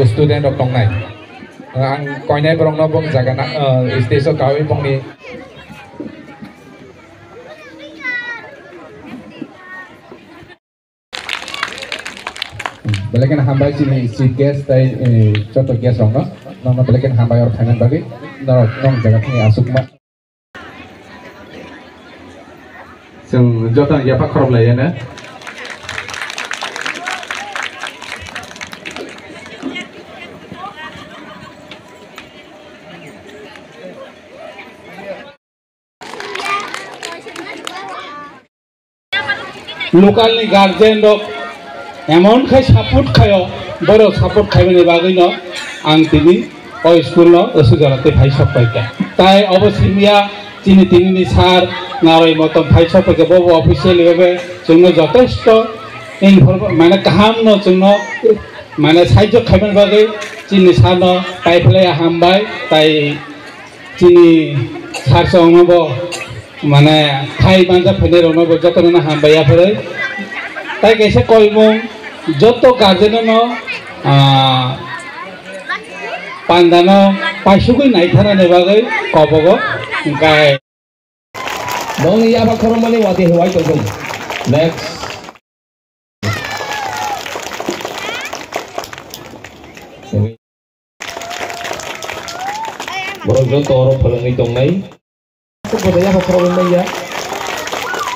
student rok tongnai ang koinai borong no bong jaga na stage kawi bongni belekan hambai sini si guest tai contoh guest rong no nong belekan hambai or thailand bagi nong jaga ni asuk ma sung jota ya pak korom lai na local ni guardian dok emon khai support khayo boro support khaibani bagui no ang tini o school no osujarate phai sokpaika tai obosimia tini ni sar narai moton phai sokpaika bobo official hobe jungno যথেষ্ট মানে kaham no jungno মানে সাহায্য খাইবেন bagui tini sar no tai phlai hambai tai tini sar songbo মানে খাই বাঞ্জা ফেলে রনো যত না হামবাইয়া ফেলে তাই কেসে কইমু যত গার্জেননো পান্দানো পাইসুগুই নাইথানা নেবাগৈ কবগো গায় দং ইয়াবা খরমনি ওয়াদি হওয়াই কইবো নেক্সট বড় যত অর ফলনি দং নাই budaya apa ya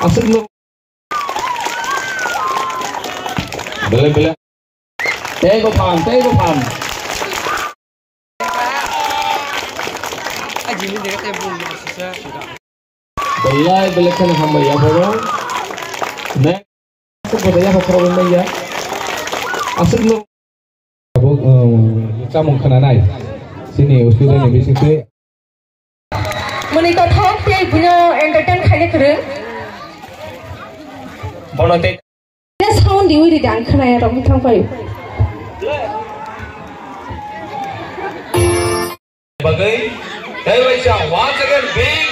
asik lo bela tego pam aji ni dekat ya bun sisa bela kan hamba ya boro ne budaya apa ya asik lo samung khananai sini student ni bising Menikah thok teh punya entertain kali keren. Bonote. Dia sound diwi di dan kena ya romi thang payu. Bagai, saya once again big